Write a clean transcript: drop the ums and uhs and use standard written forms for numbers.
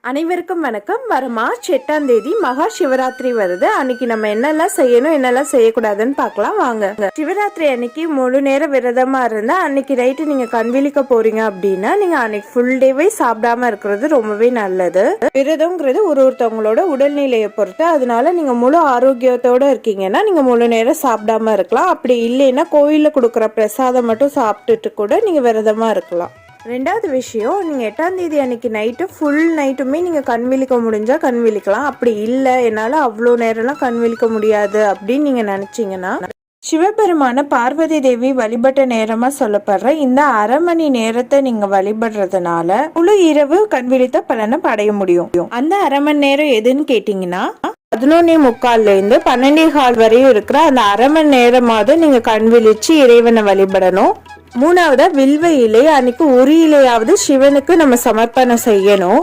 அனைவருக்கும் வணக்கம். வர மார்ச் 8ஆம் தேதி மகா சிவராத்திரி வருது. அன்னைக்கு நம்ம என்னெல்லாம் செய்யணும் என்னெல்லாம் செய்யக்கூடாதுன்னு பார்க்கலாம் வாங்க. சிவராத்திரி அன்னைக்கு முழு நேர விரதமா இருந்தா அன்னைக்கு நைட்டு நீங்க கண்விழிக்க போறீங்க அப்படின்னா நீங்க அன்னைக்கு ஃபுல் டேவே சாப்பிடாம இருக்கிறது ரொம்பவே நல்லது. விரதம்ங்கிறது ஒருத்தவங்களோட உடல்நிலையை பொறுத்து, அதனால நீங்க முழு ஆரோக்கியத்தோட இருக்கீங்கன்னா நீங்க முழு நேரம் சாப்பிடாம இருக்கலாம். அப்படி இல்லைன்னா கோயில்ல கொடுக்குற பிரசாதம் மட்டும் சாப்பிட்டுட்டு கூட நீங்க விரதமா இருக்கலாம். ரெண்டாவது விஷயம், நீங்கள் 8ஆம் தேதி அன்னைக்கு நைட்டு ஃபுல் நைட்டுமே நீங்கள் கண் விழிக்க முடிஞ்சால் கண் விழிக்கலாம். அப்படி இல்லை என்னால் அவ்வளோ நேரம்லாம் கண் விழிக்க முடியாது அப்படின்னு நீங்கள் நினச்சிங்கன்னா, சிவபெருமான பார்வதி தேவி வழிபட்ட நேரமா சொல்லப்படுற இந்த அரை மணி நேரத்தை நீங்க வழிபடுறதுனால முழு இரவு கண் விழித்த பலனை அடைய முடியும். அந்த அரை மணி நேரம் எதுன்னு கேட்டீங்கன்னா 11:45 12:15 வரையும் இருக்கிற அந்த அரை மணி நேரமாவது நீங்க கண் விழிச்சு இறைவனை வழிபடணும். மூணாவதா வில்வ இலை, அன்னைக்கு ஒரு இலையாவது சிவனுக்கு நம்ம சமர்ப்பணம் செய்யணும்.